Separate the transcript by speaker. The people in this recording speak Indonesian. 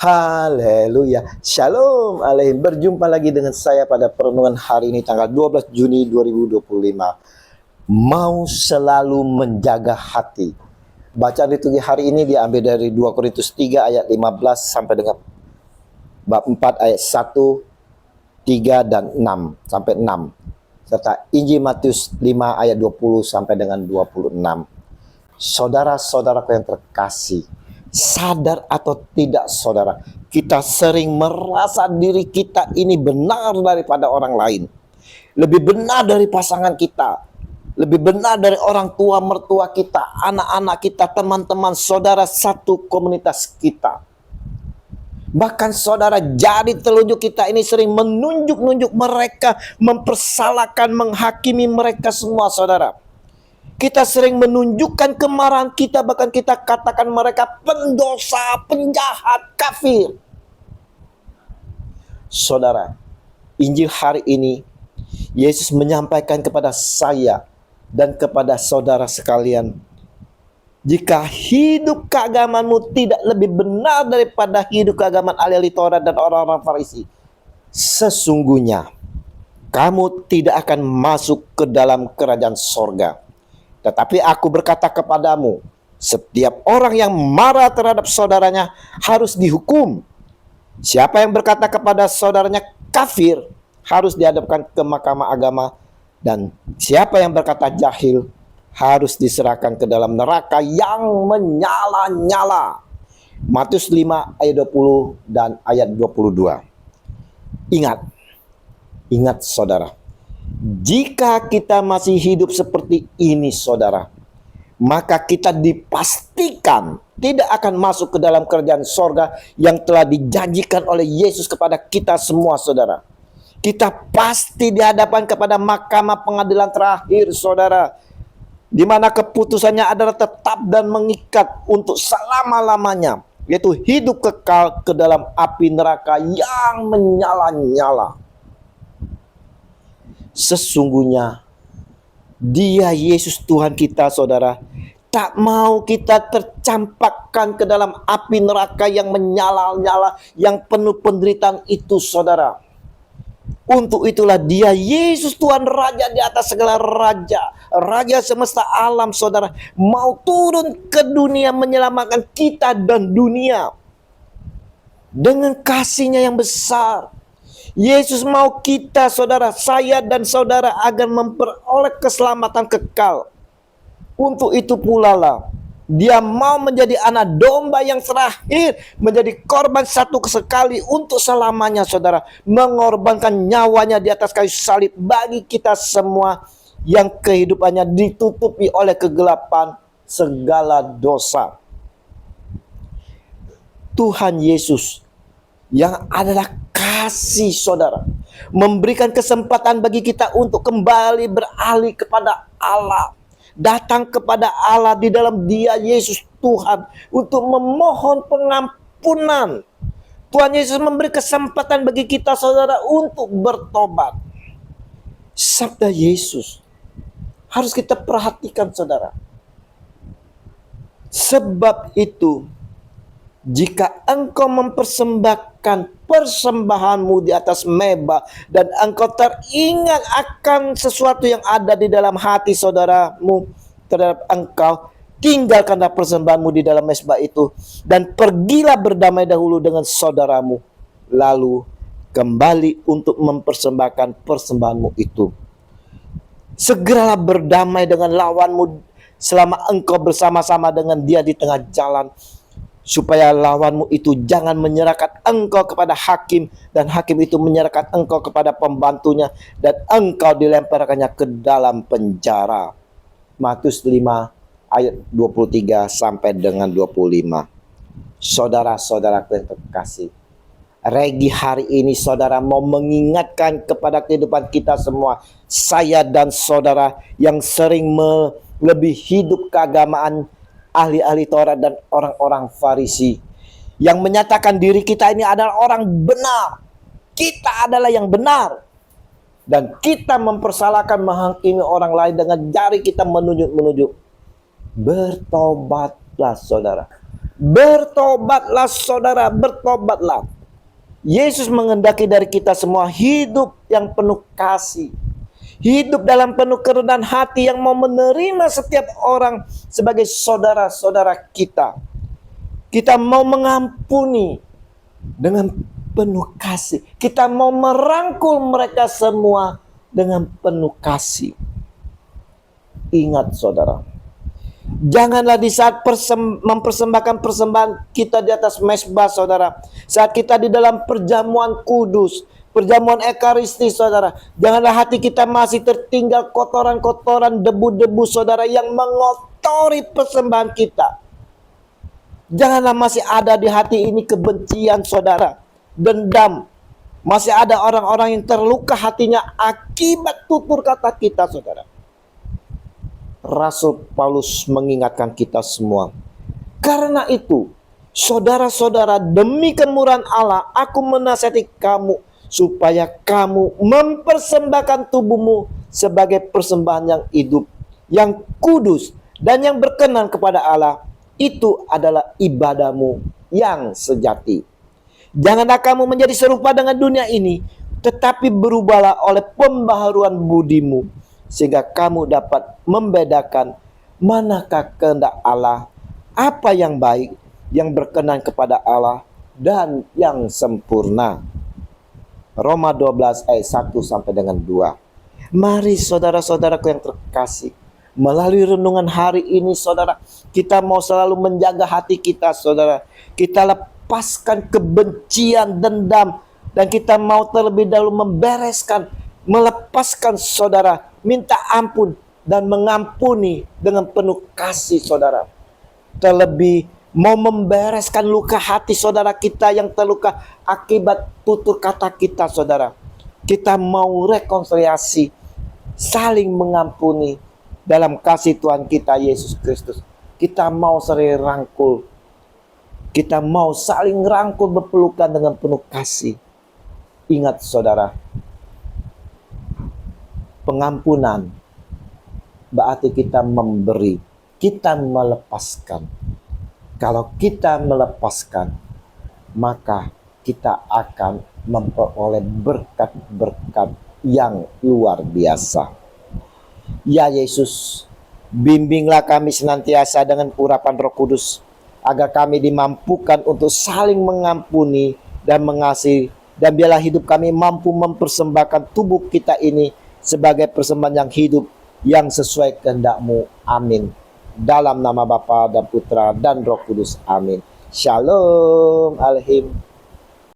Speaker 1: Haleluya. Shalom alaihim. Berjumpa lagi dengan saya pada perenungan hari ini tanggal 12 Juni 2025. Mau selalu menjaga hati. Bacaan liturgi hari ini diambil dari 2 Korintus 3 ayat 15 sampai dengan bab 4 ayat 1, 3 dan 6 sampai 6. Serta Injil Matius 5 ayat 20 sampai dengan 26. Saudara-saudaraku yang terkasih, sadar atau tidak saudara, kita sering merasa diri kita ini benar daripada orang lain. Lebih benar dari pasangan kita, lebih benar dari orang tua mertua kita, anak-anak kita, teman-teman, saudara satu komunitas kita. Bahkan saudara, jari telunjuk kita ini sering menunjuk-nunjuk mereka, mempersalahkan, menghakimi mereka semua saudara. Kita sering menunjukkan kemarahan kita, bahkan kita katakan mereka pendosa, penjahat, kafir. Saudara, Injil hari ini Yesus menyampaikan kepada saya dan kepada saudara sekalian, jika hidup keagamanmu tidak lebih benar daripada hidup keagamaan ahli-ahli Taurat dan orang-orang Farisi, sesungguhnya kamu tidak akan masuk ke dalam kerajaan sorga. Tetapi aku berkata kepadamu, setiap orang yang marah terhadap saudaranya harus dihukum. Siapa yang berkata kepada saudaranya kafir harus dihadapkan ke mahkamah agama. Dan siapa yang berkata jahil harus diserahkan ke dalam neraka yang menyala-nyala. Matius 5 ayat 20 dan ayat 22. Ingat saudara, jika kita masih hidup seperti ini saudara, maka kita dipastikan tidak akan masuk ke dalam kerajaan sorga yang telah dijanjikan oleh Yesus kepada kita semua saudara. Kita pasti dihadapkan kepada mahkamah pengadilan terakhir saudara, di mana keputusannya adalah tetap dan mengikat untuk selama-lamanya, yaitu hidup kekal ke dalam api neraka yang menyala-nyala. Sesungguhnya Dia Yesus Tuhan kita saudara tak mau kita tercampakkan ke dalam api neraka yang menyala-nyala, yang penuh penderitaan itu saudara. Untuk itulah Dia Yesus Tuhan Raja di atas segala raja, Raja semesta alam saudara, mau turun ke dunia menyelamatkan kita dan dunia dengan kasih-Nya yang besar. Yesus mau kita saudara, saya dan saudara agar memperoleh keselamatan kekal. Untuk itu pula lah Dia mau menjadi anak domba yang terakhir, menjadi korban satu sekali untuk selamanya saudara, mengorbankan nyawanya di atas kayu salib bagi kita semua yang kehidupannya ditutupi oleh kegelapan segala dosa. Tuhan Yesus yang adalah kasih saudara, memberikan kesempatan bagi kita untuk kembali beralih kepada Allah, datang kepada Allah di dalam Dia Yesus Tuhan untuk memohon pengampunan. Tuhan Yesus memberi kesempatan bagi kita saudara untuk bertobat. Sabda Yesus harus kita perhatikan saudara. Sebab itu, jika engkau mempersembahkan persembahanmu di atas mezbah dan engkau teringat akan sesuatu yang ada di dalam hati saudaramu terhadap engkau, tinggalkanlah persembahanmu di dalam mezbah itu dan pergilah berdamai dahulu dengan saudaramu, lalu kembali untuk mempersembahkan persembahanmu itu. Segeralah berdamai dengan lawanmu selama engkau bersama-sama dengan dia di tengah jalan, supaya lawanmu itu jangan menyerahkan engkau kepada hakim, dan hakim itu menyerahkan engkau kepada pembantunya, dan engkau dilemparkannya ke dalam penjara. Matius 5 ayat 23 sampai dengan 25. Saudara-saudaraku yang terkasih, Regi hari ini saudara mau mengingatkan kepada kehidupan kita semua, saya dan saudara yang sering lebih hidup keagamaan ahli-ahli Taurat dan orang-orang Farisi, yang menyatakan diri kita ini adalah orang benar, kita adalah yang benar, dan kita mempersalahkan, menghakimi orang lain dengan jari kita menunjuk-menunjuk. Bertobatlah saudara, Bertobatlah saudara, bertobatlah. Yesus menghendaki dari kita semua hidup yang penuh kasih. Hidup dalam penuh kerendahan hati yang mau menerima setiap orang sebagai saudara-saudara kita. Kita mau mengampuni dengan penuh kasih. Kita mau merangkul mereka semua dengan penuh kasih. Ingat saudara, janganlah di saat mempersembahkan persembahan kita di atas mezbah saudara, saat kita di dalam perjamuan kudus, perjamuan ekaristi saudara, janganlah hati kita masih tertinggal kotoran-kotoran, debu-debu saudara yang mengotori persembahan kita. Janganlah masih ada di hati ini kebencian saudara, dendam. Masih ada orang-orang yang terluka hatinya akibat tutur kata kita saudara. Rasul Paulus mengingatkan kita semua. Karena itu, saudara-saudara, demi kemurahan Allah, aku menasihati kamu supaya kamu mempersembahkan tubuhmu sebagai persembahan yang hidup, yang kudus, dan yang berkenan kepada Allah. Itu adalah ibadahmu yang sejati. Janganlah kamu menjadi serupa dengan dunia ini, tetapi berubahlah oleh pembaharuan budimu, sehingga kamu dapat membedakan manakah kehendak Allah, apa yang baik, yang berkenan kepada Allah, dan yang sempurna. Roma 12 ayat 1 sampai dengan 2. Mari saudara-saudaraku yang terkasih, melalui renungan hari ini saudara, kita mau selalu menjaga hati kita saudara. Kita lepaskan kebencian, dendam, dan kita mau terlebih dahulu membereskan, melepaskan saudara, minta ampun dan mengampuni dengan penuh kasih saudara. Terlebih mau membereskan luka hati saudara kita yang terluka akibat tutur kata kita saudara. Kita mau rekonsiliasi, saling mengampuni dalam kasih Tuhan kita Yesus Kristus. Kita mau saling rangkul. Kita mau saling rangkul berpelukan dengan penuh kasih. Ingat saudara, pengampunan berarti kita memberi, kita melepaskan. Kalau kita melepaskan, maka kita akan memperoleh berkat-berkat yang luar biasa. Ya Yesus, bimbinglah kami senantiasa dengan urapan Roh Kudus, agar kami dimampukan untuk saling mengampuni dan mengasihi, dan biarlah hidup kami mampu mempersembahkan tubuh kita ini sebagai persembahan yang hidup, yang sesuai kehendak-Mu. Amin. Dalam nama Bapa dan Putra dan Roh Kudus. Amin. Shalom Alhim.